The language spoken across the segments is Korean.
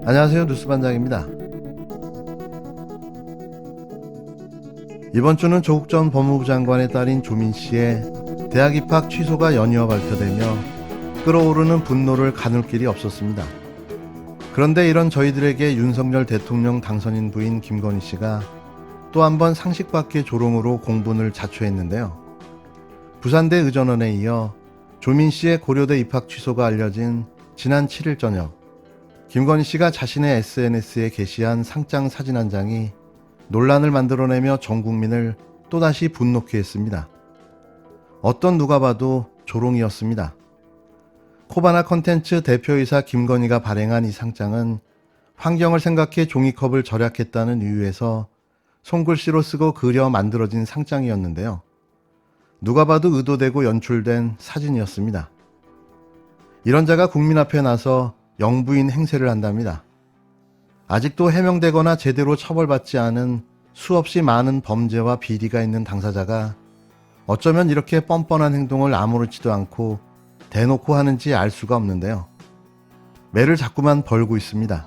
안녕하세요. 뉴스반장입니다. 이번 주는 조국 전 법무부 장관의 딸인 조민 씨의 대학 입학 취소가 연이어 발표되며 끓어오르는 분노를 가눌 길이 없었습니다. 그런데 이런 저희들에게 윤석열 대통령 당선인 부인 김건희 씨가 또 한 번 상식 밖의 조롱으로 공분을 자초했는데요. 부산대 의전원에 이어 조민 씨의 고려대 입학 취소가 알려진 지난 7일 저녁, 김건희 씨가 자신의 SNS에 게시한 상장 사진 한 장이 논란을 만들어내며 전 국민을 또다시 분노케 했습니다. 어떤 누가 봐도 조롱이었습니다. 코바나 컨텐츠 대표이사 김건희가 발행한 이 상장은 환경을 생각해 종이컵을 절약했다는 이유에서 손글씨로 쓰고 그려 만들어진 상장이었는데요. 누가 봐도 의도되고 연출된 사진이었습니다. 이런 자가 국민 앞에 나서 영부인 행세를 한답니다. 아직도 해명되거나 제대로 처벌받지 않은 수없이 많은 범죄와 비리가 있는 당사자가 어쩌면 이렇게 뻔뻔한 행동을 아무렇지도 않고 대놓고 하는지 알 수가 없는데요. 매를 자꾸만 벌고 있습니다.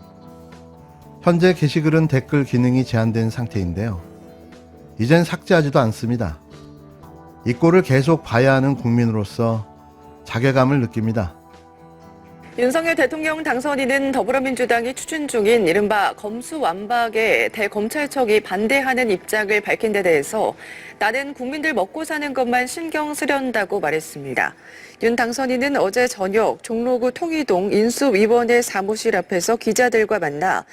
현재 게시글은 댓글 기능이 제한된 상태인데요. 이젠 삭제하지도 않습니다. 이 꼴을 계속 봐야 하는 국민으로서 자괴감을 느낍니다. 윤석열 대통령 당선인은 더불어민주당이 추진 중인 이른바 검수완박에 대검찰청이 반대하는 입장을 밝힌 데 대해서 나는 국민들 먹고 사는 것만 신경 쓰련다고 말했습니다. 윤 당선인은 어제 저녁 종로구 통이동 인수위원회 사무실 앞에서 기자들과 만나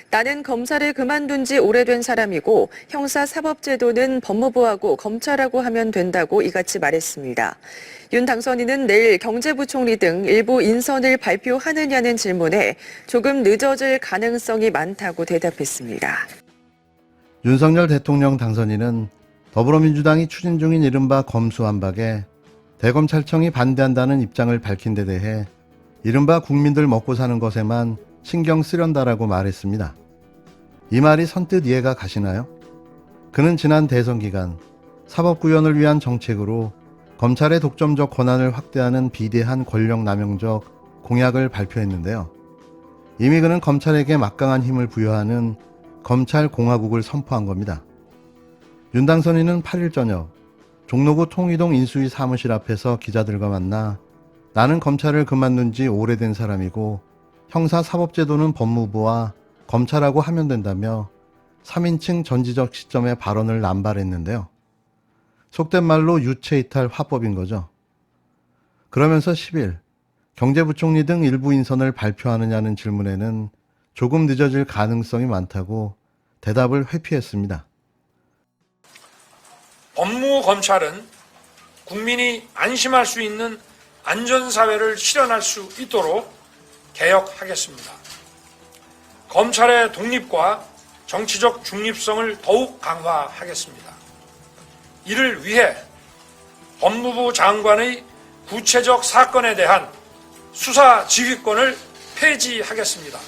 나는 검사를 그만둔 지 오래된 사람이고 형사사법제도는 법무부하고 검찰하고 하면 된다고 이같이 말했습니다. 윤 당선인은 내일 경제부총리 등 일부 인선을 발표하느냐는 질문에 조금 늦어질 가능성이 많다고 대답했습니다. 윤석열 대통령 당선인은 더불어민주당이 추진 중인 이른바 검수완박에 대검찰청이 반대한다는 입장을 밝힌 데 대해 이른바 국민들 먹고 사는 것에만 신경 쓰련다라고 말했습니다. 이 말이 선뜻 이해가 가시나요? 그는 지난 대선 기간 사법구현을 위한 정책으로 검찰의 독점적 권한을 확대하는 비대한 권력남용적 공약을 발표했는데요. 이미 그는 검찰에게 막강한 힘을 부여하는 검찰공화국을 선포한 겁니다. 윤 당선인은 8일 저녁 종로구 통이동 인수위 사무실 앞에서 기자들과 만나 나는 검찰을 그만둔 지 오래된 사람이고 형사사법제도는 법무부와 검찰하고 하면 된다며 3인칭 전지적 시점의 발언을 남발했는데요. 속된 말로 유체이탈 화법인 거죠. 그러면서 10일 경제부총리 등 일부 인선을 발표하느냐는 질문에는 조금 늦어질 가능성이 많다고 대답을 회피했습니다. 법무부 검찰은 국민이 안심할 수 있는 안전사회를 실현할 수 있도록 개혁하겠습니다. 검찰의 독립과 정치적 중립성을 더욱 강화하겠습니다. 이를 위해 법무부 장관의 구체적 사건에 대한 수사 지휘권을 폐지하겠습니다.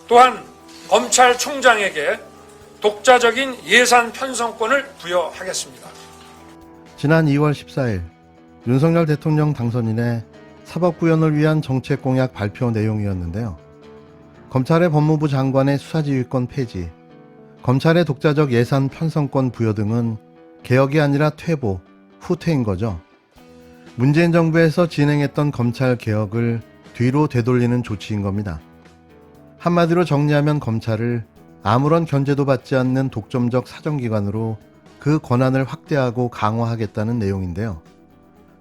또한 검찰총장에게 독자적인 예산 편성권을 부여하겠습니다. 지난 2월 14일 윤석열 대통령 당선인의 사법구현을 위한 정책 공약 발표 내용이었는데요. 검찰의 법무부 장관의 수사지휘권 폐지, 검찰의 독자적 예산 편성권 부여 등은 개혁이 아니라 퇴보, 후퇴인 거죠. 문재인 정부에서 진행했던 검찰 개혁을 뒤로 되돌리는 조치인 겁니다. 한마디로 정리하면 검찰을 아무런 견제도 받지 않는 독점적 사정기관으로 그 권한을 확대하고 강화하겠다는 내용인데요.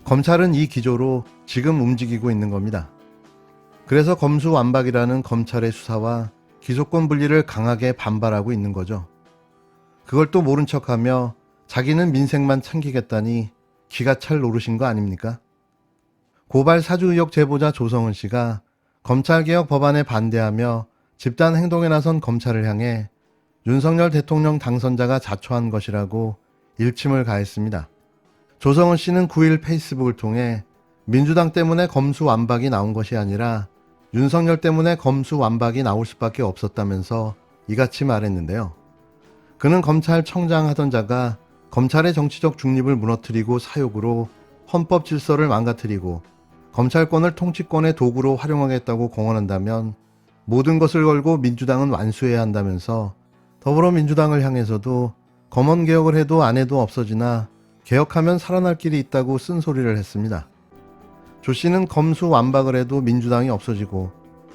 검찰은 이 기조로 지금 움직이고 있는 겁니다. 그래서 검수완박이라는 검찰의 수사와 기소권 분리를 강하게 반발하고 있는 거죠. 그걸 또 모른 척하며 자기는 민생만 챙기겠다니 기가 찰 노릇인 거 아닙니까? 고발 사주 의혹 제보자 조성은 씨가 검찰개혁 법안에 반대하며 집단 행동에 나선 검찰을 향해 윤석열 대통령 당선자가 자초한 것이라고 일침을 가했습니다. 조성은 씨는 9일 페이스북을 통해 민주당 때문에 검수완박이 나온 것이 아니라 윤석열 때문에 검수완박이 나올 수밖에 없었다면서 이같이 말했는데요. 그는 검찰청장 하던 자가 검찰의 정치적 중립을 무너뜨리고 사욕으로 헌법 질서를 망가뜨리고 검찰권을 통치권의 도구로 활용하겠다고 공언한다면 모든 것을 걸고 민주당은 완수해야 한다면서 더불어민주당을 향해서도 검언개혁을 해도 안 해도 없어지나 개혁하면 살아날 길이 있다고 쓴소리를 했습니다. 조 씨는 검수완박을 해도 민주당이 없어지고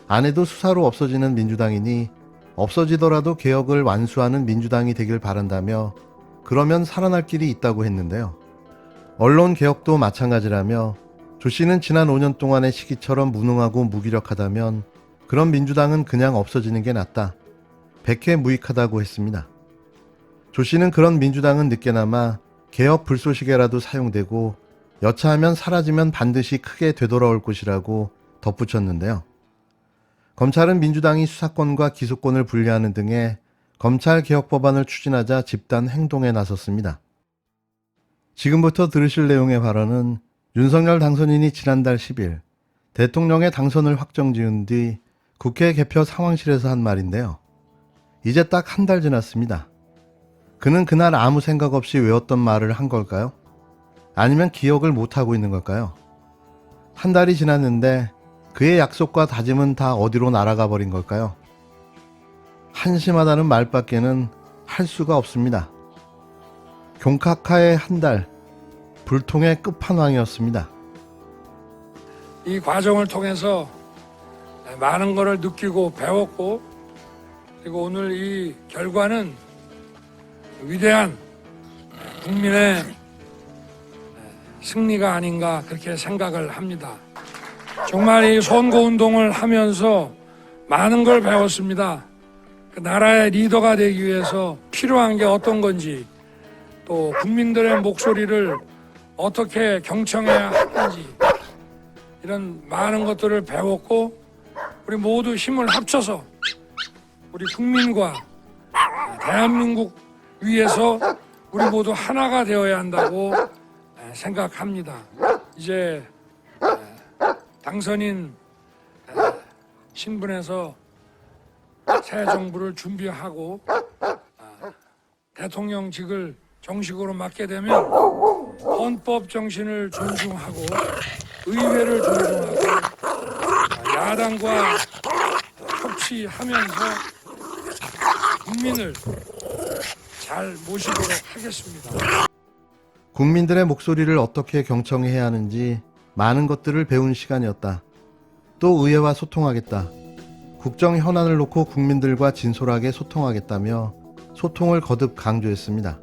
안 해도 수사로 없어지는 민주당이니 없어지더라도 개혁을 완수하는 민주당이 되길 바란다며 그러면 살아날 길이 있다고 했는데요. 언론 개혁도 마찬가지라며 조 씨는 지난 5년 동안의 시기처럼 무능하고 무기력하다면 그런 민주당은 그냥 없어지는 게 낫다. 백해무익하다고 했습니다. 조 씨는 그런 민주당은 늦게나마 개혁 불쏘시개라도 사용되고 여차하면 사라지면 반드시 크게 되돌아올 것이라고 덧붙였는데요. 검찰은 민주당이 수사권과 기소권을 분리하는 등의 검찰 개혁 법안을 추진하자 집단 행동에 나섰습니다. 지금부터 들으실 내용의 발언은 윤석열 당선인이 지난달 10일 대통령의 당선을 확정지은 뒤 국회 개표 상황실에서 한 말인데요. 이제 딱 한 달 지났습니다. 그는 그날 아무 생각 없이 외웠던 말을 한 걸까요? 아니면 기억을 못하고 있는 걸까요? 한 달이 지났는데 그의 약속과 다짐은 다 어디로 날아가 버린 걸까요? 한심하다는 말밖에는 할 수가 없습니다. 경카카의 한 달, 불통의 끝판왕이었습니다. 이 과정을 통해서 많은 것을 느끼고 배웠고, 그리고 오늘 이 결과는 위대한 국민의 승리가 아닌가 그렇게 생각을 합니다. 정말 이 선거운동을 하면서 많은 걸 배웠습니다. 그 나라의 리더가 되기 위해서 필요한 게 어떤 건지, 또 국민들의 목소리를 어떻게 경청해야 하는지, 이런 많은 것들을 배웠고, 우리 모두 힘을 합쳐서 우리 국민과 대한민국 위해서 우리 모두 하나가 되어야 한다고 생각합니다. 이제 당선인 신분에서 새 정부를 준비하고 대통령직을 정식으로 맡게 되면 헌법 정신을 존중하고 의회를 존중하고 야당과 협치하면서 국민을 잘 모시도록 하겠습니다. 국민들의 목소리를 어떻게 경청해야 하는지 많은 것들을 배운 시간이었다. 또 의회와 소통하겠다. 국정 현안을 놓고 국민들과 진솔하게 소통하겠다며 소통을 거듭 강조했습니다.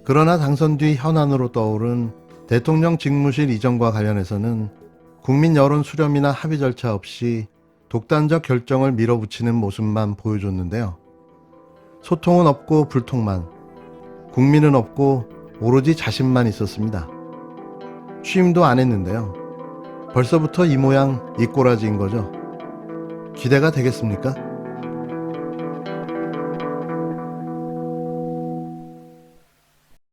그러나 당선 뒤 현안으로 떠오른 대통령 직무실 이전과 관련해서는 국민 여론 수렴이나 합의 절차 없이 독단적 결정을 밀어붙이는 모습만 보여줬는데요. 소통은 없고 불통만, 국민은 없고 오로지 자신만 있었습니다. 취임도 안 했는데요. 벌써부터 이 모양 이 꼬라지인 거죠. 기대가 되겠습니까?